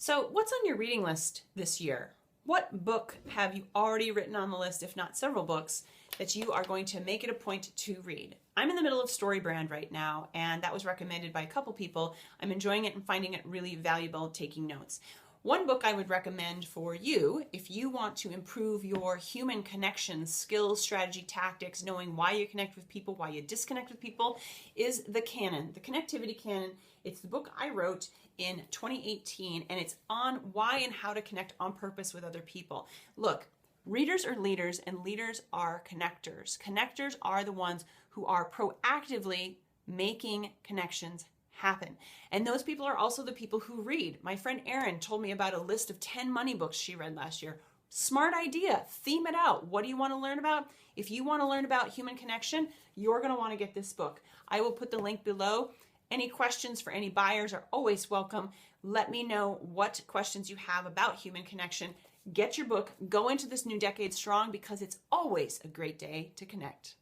So, what's on your reading list this year? What book have you already written on the list, if not several books, that you are going to make it a point to read? I'm in the middle of StoryBrand right now, and that was recommended by a couple people. I'm enjoying it and finding it really valuable taking notes. One book I would recommend for you, if you want to improve your human connection skills, strategy, tactics, knowing why you connect with people, why you disconnect with people, is the Canon, the Connectivity Canon. It's the book I wrote in 2018, and it's on why and how to connect on purpose with other people. Look, readers are leaders, and leaders are connectors. Connectors are the ones who are proactively making connections happen. And those people are also the people who read. My friend Erin told me about a list of 10 money books she read last year. Smart idea. Theme it out. What do you want to learn about? If you want to learn about human connection, you're going to want to get this book. I will put the link below. Any questions for any buyers are always welcome. Let me know what questions you have about human connection. Get your book. Go into this new decade strong, because it's always a great day to connect.